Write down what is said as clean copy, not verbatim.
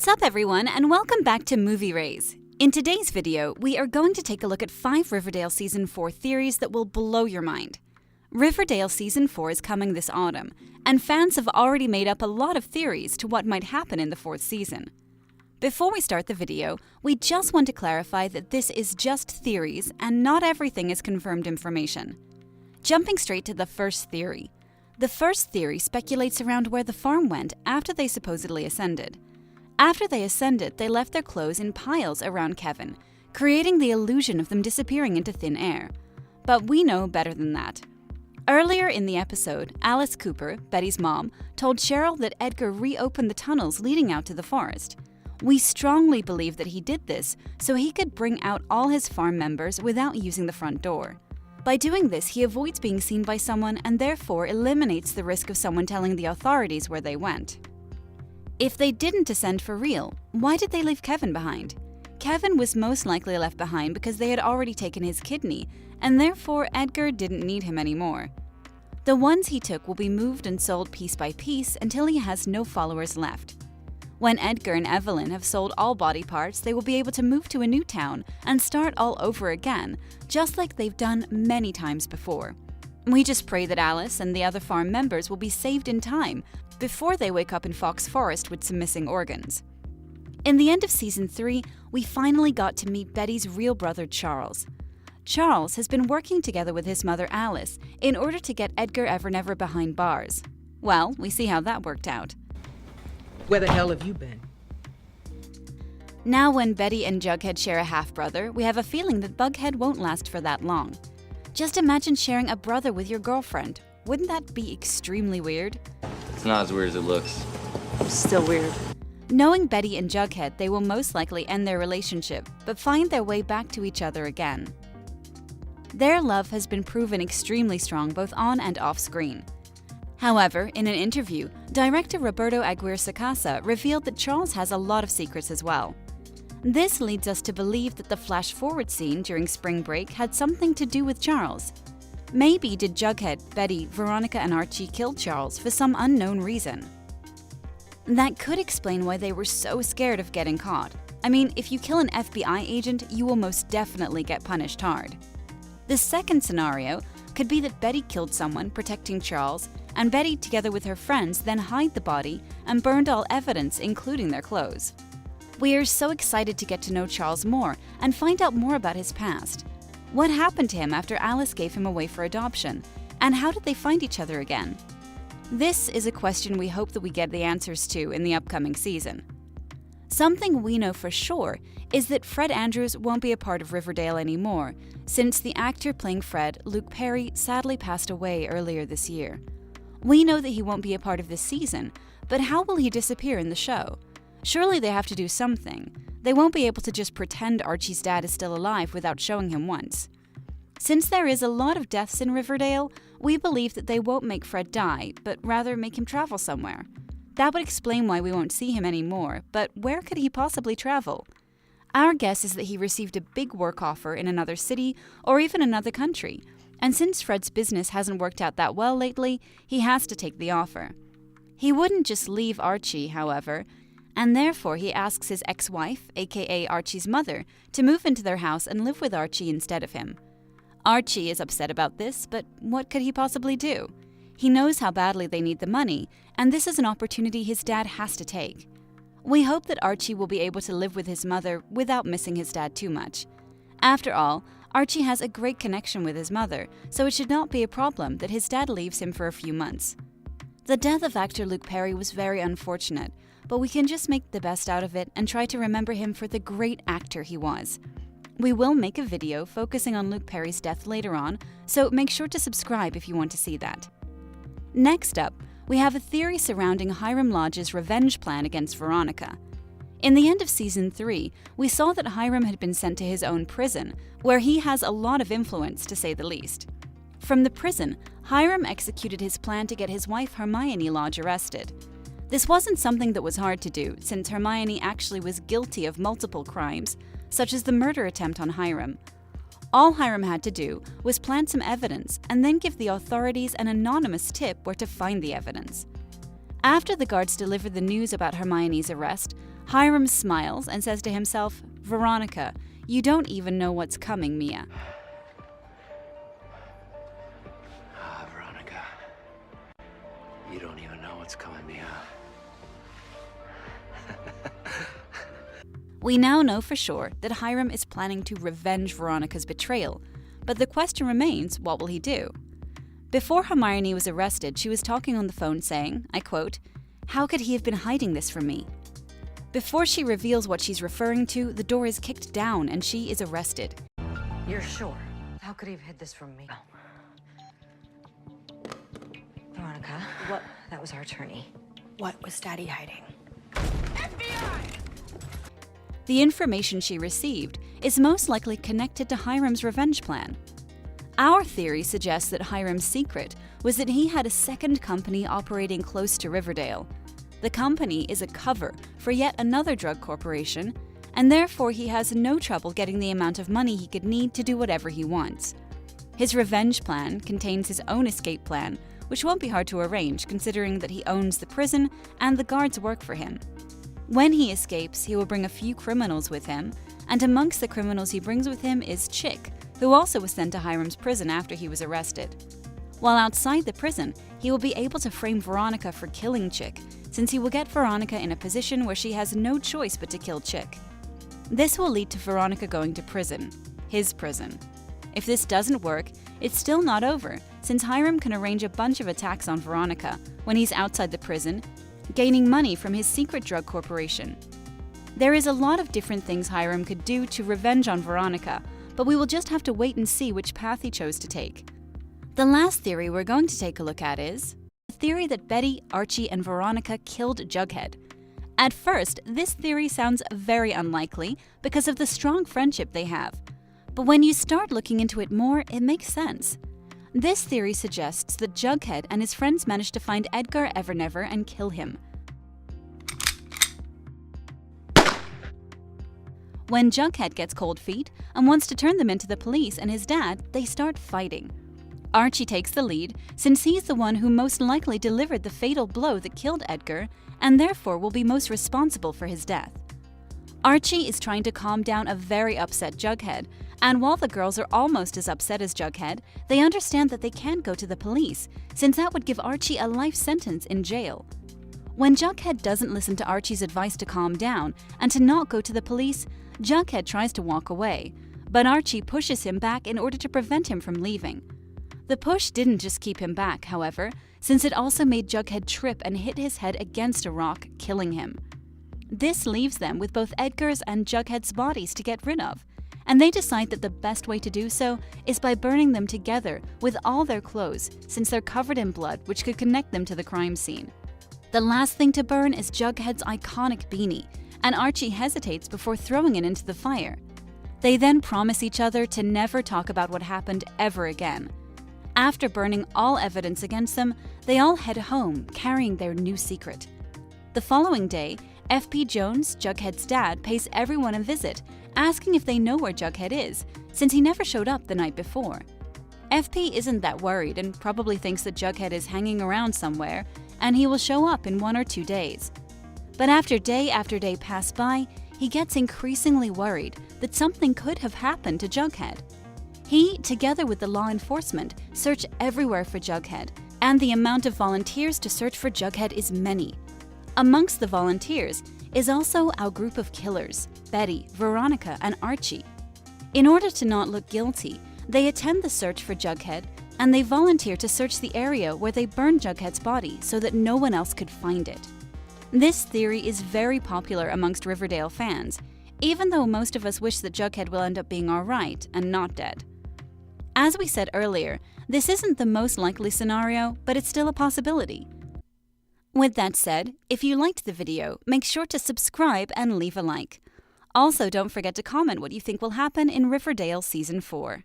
What's up everyone, and welcome back to Movie Rays. In today's video, we are going to take a look at 5 Riverdale Season 4 theories that will blow your mind. Riverdale Season 4 is coming this autumn, and fans have already made up a lot of theories to what might happen in the 4th season. Before we start the video, we just want to clarify that this is just theories and not everything is confirmed information. Jumping straight to the first theory. The first theory speculates around where the farm went after they supposedly ascended. After they ascended, they left their clothes in piles around Kevin, creating the illusion of them disappearing into thin air. But we know better than that. Earlier in the episode, Alice Cooper, Betty's mom, told Cheryl that Edgar reopened the tunnels leading out to the forest. We strongly believe that he did this so he could bring out all his farm members without using the front door. By doing this, he avoids being seen by someone and therefore eliminates the risk of someone telling the authorities where they went. If they didn't ascend for real, why did they leave Kevin behind? Kevin was most likely left behind because they had already taken his kidney, and therefore Edgar didn't need him anymore. The ones he took will be moved and sold piece by piece until he has no followers left. When Edgar and Evelyn have sold all body parts, they will be able to move to a new town and start all over again, just like they've done many times before. We just pray that Alice and the other farm members will be saved in time before they wake up in Fox Forest with some missing organs. In the end of Season 3, we finally got to meet Betty's real brother Charles. Charles has been working together with his mother Alice in order to get Edgar Evernever behind bars. Well, we see how that worked out. Where the hell have you been? Now when Betty and Jughead share a half-brother, we have a feeling that Bughead won't last for that long. Just imagine sharing a brother with your girlfriend. Wouldn't that be extremely weird? It's not as weird as it looks. Still weird. Knowing Betty and Jughead, they will most likely end their relationship, but find their way back to each other again. Their love has been proven extremely strong both on and off screen. However, in an interview, director Roberto Aguirre-Sacasa revealed that Charles has a lot of secrets as well. This leads us to believe that the flash-forward scene during spring break had something to do with Charles. Maybe did Jughead, Betty, Veronica, and Archie kill Charles for some unknown reason? That could explain why they were so scared of getting caught. I mean, if you kill an FBI agent, you will most definitely get punished hard. The second scenario could be that Betty killed someone protecting Charles, and Betty, together with her friends, then hid the body and burned all evidence, including their clothes. We are so excited to get to know Charles more and find out more about his past. What happened to him after Alice gave him away for adoption? And how did they find each other again? This is a question we hope that we get the answers to in the upcoming season. Something we know for sure is that Fred Andrews won't be a part of Riverdale anymore, since the actor playing Fred, Luke Perry, sadly passed away earlier this year. We know that he won't be a part of this season, but how will he disappear in the show? Surely they have to do something. They won't be able to just pretend Archie's dad is still alive without showing him once. Since there is a lot of deaths in Riverdale, we believe that they won't make Fred die, but rather make him travel somewhere. That would explain why we won't see him anymore, but where could he possibly travel? Our guess is that he received a big work offer in another city or even another country, and since Fred's business hasn't worked out that well lately, he has to take the offer. He wouldn't just leave Archie, however, and therefore he asks his ex-wife, aka Archie's mother, to move into their house and live with Archie instead of him. Archie is upset about this, but what could he possibly do? He knows how badly they need the money, and this is an opportunity his dad has to take. We hope that Archie will be able to live with his mother without missing his dad too much. After all, Archie has a great connection with his mother, so it should not be a problem that his dad leaves him for a few months. The death of actor Luke Perry was very unfortunate, but we can just make the best out of it and try to remember him for the great actor he was. We will make a video focusing on Luke Perry's death later on, so make sure to subscribe if you want to see that. Next up, we have a theory surrounding Hiram Lodge's revenge plan against Veronica. In the end of Season 3, we saw that Hiram had been sent to his own prison, where he has a lot of influence, to say the least. From the prison, Hiram executed his plan to get his wife Hermione Lodge arrested. This wasn't something that was hard to do, since Hermione actually was guilty of multiple crimes, such as the murder attempt on Hiram. All Hiram had to do was plant some evidence and then give the authorities an anonymous tip where to find the evidence. After the guards delivered the news about Hermione's arrest, Hiram smiles and says to himself, "Veronica, you don't even know what's coming, Mia." Veronica, you don't even know what's coming, Mia. We now know for sure that Hiram is planning to revenge Veronica's betrayal, but the question remains, what will he do? Before Hermione was arrested, she was talking on the phone saying, I quote, "How could he have been hiding this from me?" Before she reveals what she's referring to, the door is kicked down and she is arrested. You're sure? How could he have hid this from me? Veronica, what? That was our attorney. What was Daddy hiding? The information she received is most likely connected to Hiram's revenge plan. Our theory suggests that Hiram's secret was that he had a second company operating close to Riverdale. The company is a cover for yet another drug corporation, and therefore he has no trouble getting the amount of money he could need to do whatever he wants. His revenge plan contains his own escape plan, which won't be hard to arrange considering that he owns the prison and the guards work for him. When he escapes, he will bring a few criminals with him, and amongst the criminals he brings with him is Chick, who also was sent to Hiram's prison after he was arrested. While outside the prison, he will be able to frame Veronica for killing Chick, since he will get Veronica in a position where she has no choice but to kill Chick. This will lead to Veronica going to prison, his prison. If this doesn't work, it's still not over, since Hiram can arrange a bunch of attacks on Veronica when he's outside the prison, gaining money from his secret drug corporation. There is a lot of different things Hiram could do to revenge on Veronica, but we will just have to wait and see which path he chose to take. The last theory we're going to take a look at is the theory that Betty, Archie, and Veronica killed Jughead. At first, this theory sounds very unlikely because of the strong friendship they have. But when you start looking into it more, it makes sense. This theory suggests that Jughead and his friends managed to find Edgar Evernever and kill him. When Jughead gets cold feet and wants to turn them into the police and his dad, they start fighting. Archie takes the lead since he's the one who most likely delivered the fatal blow that killed Edgar and therefore will be most responsible for his death. Archie is trying to calm down a very upset Jughead, and while the girls are almost as upset as Jughead, they understand that they can't go to the police, since that would give Archie a life sentence in jail. When Jughead doesn't listen to Archie's advice to calm down and to not go to the police, Jughead tries to walk away, but Archie pushes him back in order to prevent him from leaving. The push didn't just keep him back, however, since it also made Jughead trip and hit his head against a rock, killing him. This leaves them with both Edgar's and Jughead's bodies to get rid of, and they decide that the best way to do so is by burning them together with all their clothes, since they're covered in blood which could connect them to the crime scene. The last thing to burn is Jughead's iconic beanie, and Archie hesitates before throwing it into the fire. They then promise each other to never talk about what happened ever again. After burning all evidence against them, they all head home, carrying their new secret. The following day, F.P. Jones, Jughead's dad, pays everyone a visit, asking if they know where Jughead is, since he never showed up the night before. F.P. isn't that worried and probably thinks that Jughead is hanging around somewhere, and he will show up in 1 or 2 days. But after day pass by, he gets increasingly worried that something could have happened to Jughead. He, together with the law enforcement, search everywhere for Jughead, and the amount of volunteers to search for Jughead is many. Amongst the volunteers is also our group of killers, Betty, Veronica, and Archie. In order to not look guilty, they attend the search for Jughead, and they volunteer to search the area where they burned Jughead's body so that no one else could find it. This theory is very popular amongst Riverdale fans, even though most of us wish that Jughead will end up being alright and not dead. As we said earlier, this isn't the most likely scenario, but it's still a possibility. With that said, if you liked the video, make sure to subscribe and leave a like. Also, don't forget to comment what you think will happen in Riverdale Season 4.